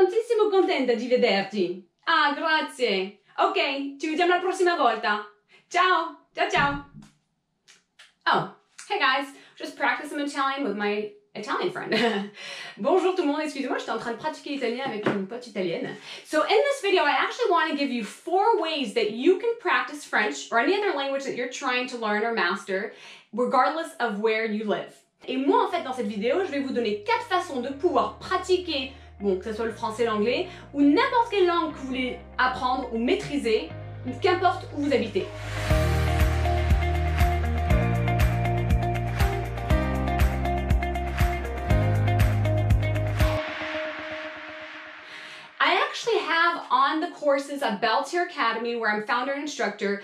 tantissimo contenta di vederti. Ah, grazie. Ok, ci vediamo la prossima volta. Ciao, ciao, ciao. Oh, hey guys, just practice some Italian with my Italian friend. Bonjour tout le monde, excusez-moi, j'étais en train de pratiquer l'italien avec une pote italienne. So in this video, I actually want to give you 4 ways that you can practice French or any other language that you're trying to learn or master, regardless of where you live. Et moi, en fait, dans cette vidéo, je vais vous donner 4 façons de pouvoir pratiquer, bon, que ce soit le français, l'anglais, ou n'importe quelle langue que vous voulez apprendre ou maîtriser, qu'importe où vous habitez. I actually have on the courses at PRATIQUER Academy, where I'm founder and instructor,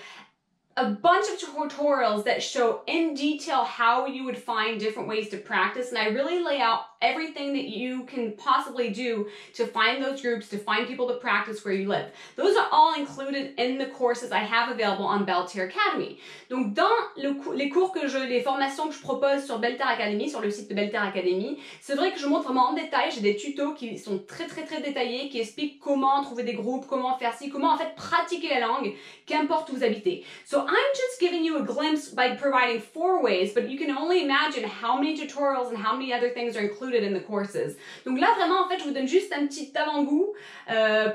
a bunch of tutorials that show in detail how you would find different ways to practice, and I really lay out everything that you can possibly do to find those groups, to find people to practice where you live. Those are all included in the courses I have available on PRATIQUER Academy. Donc dans les cours les formations que je propose sur PRATIQUER Academy, sur le site de PRATIQUER Academy, c'est vrai que je montre vraiment en détail, j'ai des tutos qui sont très détaillés, qui expliquent comment trouver des groupes, comment faire ci, comment en fait pratiquer la langue, qu'importe où vous habitez. So I'm just giving you a glimpse by providing 4 ways, but you can only imagine how many tutorials and how many other things are included in the courses. Donc là, vraiment, en fait, je vous donne juste un petit avant-goût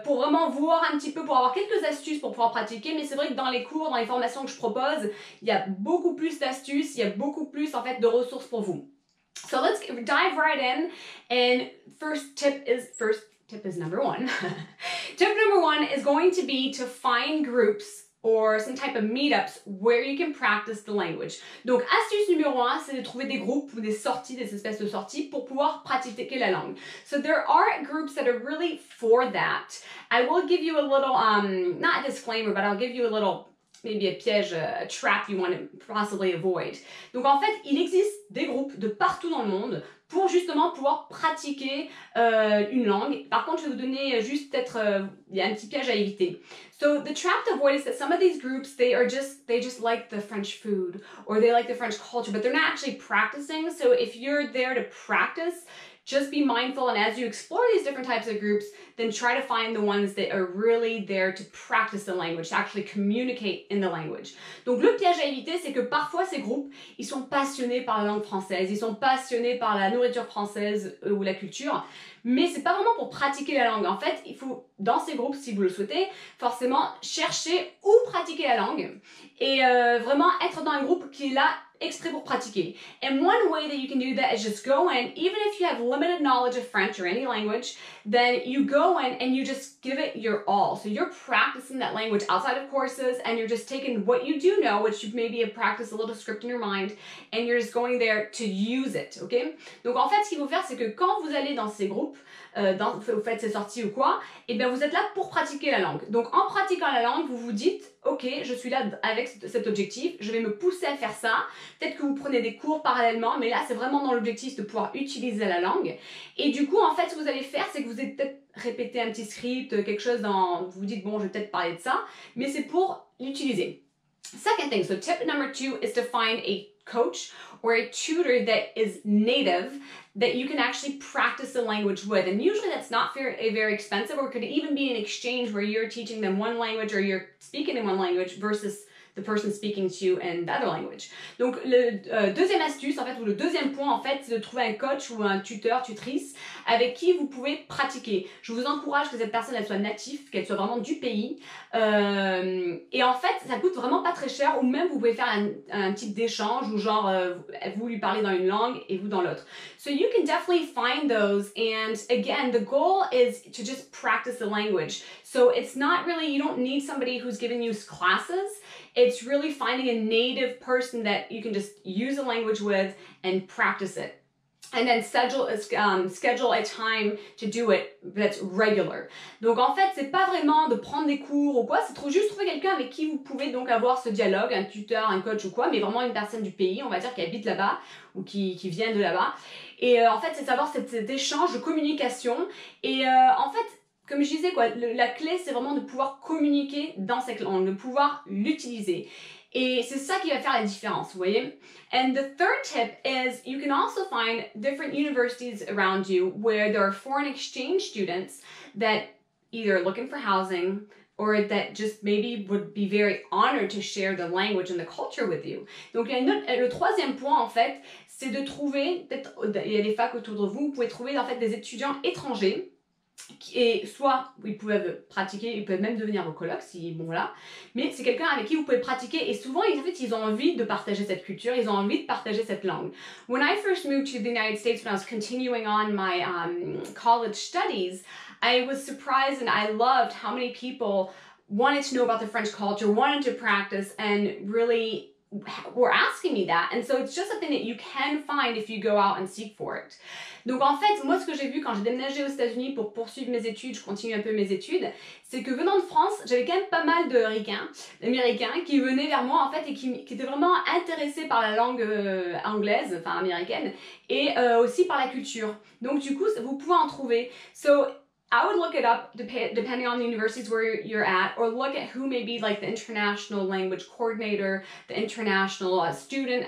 pour vraiment voir un petit peu, pour avoir quelques astuces pour pouvoir pratiquer, mais c'est vrai que dans les cours, dans les formations que je propose, il y a beaucoup plus d'astuces, il y a beaucoup plus, en fait, de ressources pour vous. So let's dive right in, and first tip is number 1. Tip number 1 is going to be to find groups or some type of meetups where you can practice the language. Donc, astuce numéro 1, c'est de trouver des groupes ou des sorties, des espèces de sorties pour pouvoir pratiquer la langue. So there are groups that are really for that. I will give you a little, not a disclaimer, but I'll give you a little, maybe a piège, a trap you want to possibly avoid. Donc, en fait, il existe des groupes de partout dans le monde pour justement pouvoir pratiquer une langue. Par contre, je vais vous donner juste peut-être, il y a un petit piège à éviter. So the trap to avoid is that some of these groups, they just like the French food or they like the French culture, but they're not actually practicing. So if you're there to practice, just be mindful, and as you explore these different types of groups, then try to find the ones that are really there to practice the language, to actually communicate in the language. Donc le piège à éviter, c'est que parfois ces groupes, ils sont passionnés par la langue française, ils sont passionnés par la nourriture française ou la culture, mais c'est pas vraiment pour pratiquer la langue. En fait, il faut, dans ces groupes, si vous le souhaitez, forcément chercher où pratiquer la langue et vraiment être dans un groupe qui est là exprès pour pratiquer. And one way that you can do that is just go in, even if you have limited knowledge of French or any language, then you go in and you just give it your all. So you're practicing that language outside of courses, and you're just taking what you do know, which you maybe have practiced a little script in your mind, and you're just going there to use it, ok? Donc en fait, ce qu'il faut faire, c'est que quand vous allez dans ces groupes, vous faites ces sorties ou quoi, et bien vous êtes là pour pratiquer la langue. Donc en pratiquant la langue, vous vous dites, ok, je suis là avec cet objectif, je vais me pousser à faire ça. Peut-être que vous prenez des cours parallèlement, mais là c'est vraiment dans l'objectif de pouvoir utiliser la langue. Et du coup, en fait, ce que vous allez faire, c'est que vous allez peut-être répéter un petit script, quelque chose vous vous dites, bon, je vais peut-être parler de ça, mais c'est pour l'utiliser. Second thing, so tip number 2 is to find a coach or a tutor that is native that you can actually practice the language with. And usually that's not very expensive, or it could even be an exchange where you're teaching them one language or you're speaking in one language versus the person speaking to you in the other language. Donc le deuxième astuce, en fait, ou le deuxième point, en fait, c'est de trouver un coach ou un tuteur, tutrice avec qui vous pouvez pratiquer. Je vous encourage que cette personne, elle soit native, qu'elle soit vraiment du pays. Et en fait, ça coûte vraiment pas très cher, ou même vous pouvez faire un type d'échange où genre vous lui parlez dans une langue et vous dans l'autre. So you can definitely find those, and again, the goal is to just practice the language. So it's not really, you don't need somebody who's giving you classes. It's really finding a native person that you can just use the language with and practice it. And then schedule a time to do it that's regular. Donc en fait, c'est pas vraiment de prendre des cours ou quoi, c'est juste trouver quelqu'un avec qui vous pouvez donc avoir ce dialogue, un tuteur, un coach ou quoi, mais vraiment une personne du pays, on va dire, qui habite là-bas ou qui vient de là-bas. Et en fait, c'est savoir cet échange de communication. Et en fait, comme je disais, quoi, la clé, c'est vraiment de pouvoir communiquer dans cette langue, de pouvoir l'utiliser. Et c'est ça qui va faire la différence, vous voyez? And the third tip is you can also find different universities around you where there are foreign exchange students that either are looking for housing or that just maybe would be very honored to share the language and the culture with you. Donc le troisième point en fait, c'est de trouver, peut-être il y a des facs autour de vous, vous pouvez trouver en fait des étudiants étrangers et soit ils peuvent pratiquer, ils peuvent même devenir vos colocs si bon là, mais c'est quelqu'un avec qui vous pouvez pratiquer et souvent en fait ils ont envie de partager cette culture, ils ont envie de partager cette langue. When I first moved to the United States when I was continuing on my college studies, I was surprised and I loved how many people wanted to know about the French culture, wanted to practice, and really were asking me that. And so it's just something that you can find if you go out and seek for it. Donc en fait, moi ce que j'ai vu quand j'ai déménagé aux États-Unis pour poursuivre mes études, je continue un peu mes études, c'est que venant de France, j'avais quand même pas mal de ricains, d'Américains qui venaient vers moi en fait et qui étaient vraiment intéressés par la langue anglaise, enfin américaine, et aussi par la culture. Donc du coup, vous pouvez en trouver. So I would look it up depending on the universities where you're at, or look at who may be like the international language coordinator, the international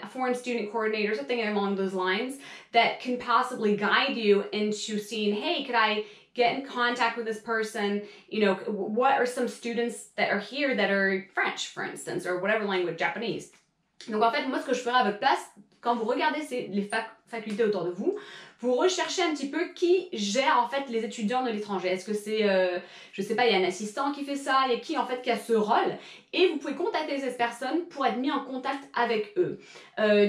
foreign student coordinator, something along those lines that can possibly guide you into seeing, hey, could I get in contact with this person? You know, what are some students that are here that are French, for instance, or whatever language, Japanese. Donc en fait, moi ce que je ferais à votre place, quand vous regardez les facultés autour de vous, vous recherchez un petit peu qui gère en fait les étudiants de l'étranger. Est-ce que c'est, je sais pas, il y a un assistant qui fait ça, il y a qui en fait qui a ce rôle, et vous pouvez contacter ces personnes pour être mis en contact avec eux.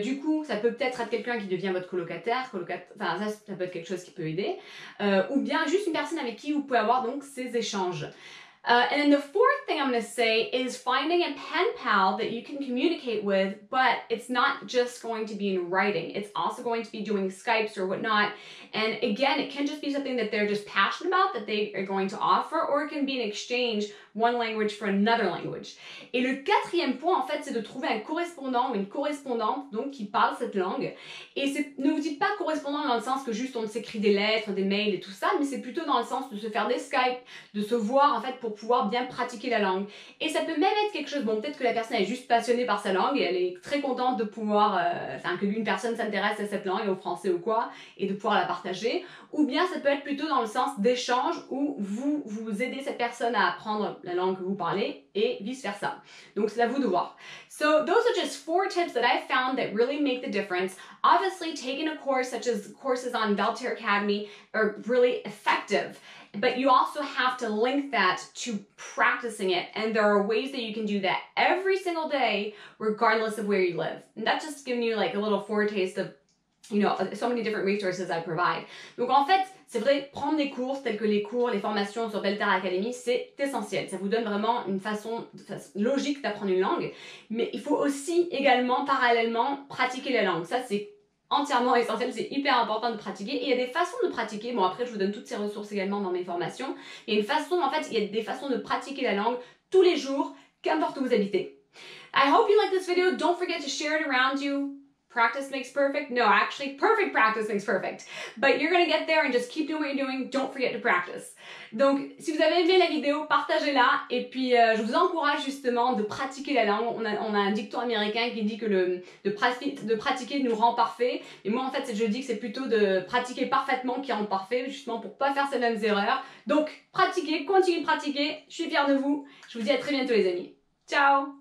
Du coup, ça peut peut-être être quelqu'un qui devient votre colocataire, enfin ça peut être quelque chose qui peut aider, ou bien juste une personne avec qui vous pouvez avoir donc ces échanges. And then the fourth thing I'm going to say is finding a pen pal that you can communicate with, but it's not just going to be in writing. It's also going to be doing Skypes or whatnot. And again, it can just be something that they're just passionate about, that they are going to offer, or it can be an exchange, one language for another language. Et le quatrième point, en fait, c'est de trouver un correspondant ou une correspondante donc qui parle cette langue. Et ne vous dites pas correspondant dans le sens que juste on s'écrit des lettres, des mails et tout ça, mais c'est plutôt dans le sens de se faire des Skype, de se voir en fait pour pouvoir bien pratiquer la langue. Et ça peut même être quelque chose, bon peut-être que la personne est juste passionnée par sa langue et elle est très contente de pouvoir, enfin que une personne s'intéresse à cette langue, au français ou quoi, et de pouvoir la partager. Ou bien ça peut être plutôt dans le sens d'échange où vous aidez cette personne à apprendre la langue que vous parlez et vice versa. Donc c'est à vous de voir. So those are just 4 tips that I found that really make the difference. Obviously taking a course such as courses on Valtaire Academy are really effective. But you also have to link that to practicing it, and there are ways that you can do that every single day regardless of where you live. And that's just giving you like a little foretaste of, you know, so many different resources I provide. Donc en fait, c'est vrai, prendre des cours tels que les cours, les formations sur Valtaire Academy, c'est essentiel. Ça vous donne vraiment une façon logique d'apprendre une langue, mais il faut aussi également parallèlement pratiquer la langue. Ça c'est entièrement essentiel, c'est hyper important de pratiquer. Et il y a des façons de pratiquer, bon après je vous donne toutes ces ressources également dans mes formations, il y a une façon, en fait, il y a des façons de pratiquer la langue tous les jours, qu'importe où vous habitez. I hope you like this video, don't forget to share it around you. Practice makes perfect? No, actually, perfect practice makes perfect. But you're gonna get there and just keep doing what you're doing. Don't forget to practice. Donc, si vous avez aimé la vidéo, partagez-la. Et puis, je vous encourage justement de pratiquer la langue. On a un dicton américain qui dit que de pratiquer nous rend parfait. Et moi, en fait, je dis que c'est plutôt de pratiquer parfaitement qui rend parfait, justement pour pas faire ces mêmes erreurs. Donc, pratiquez, continuez de pratiquer. Je suis fière de vous. Je vous dis à très bientôt, les amis. Ciao!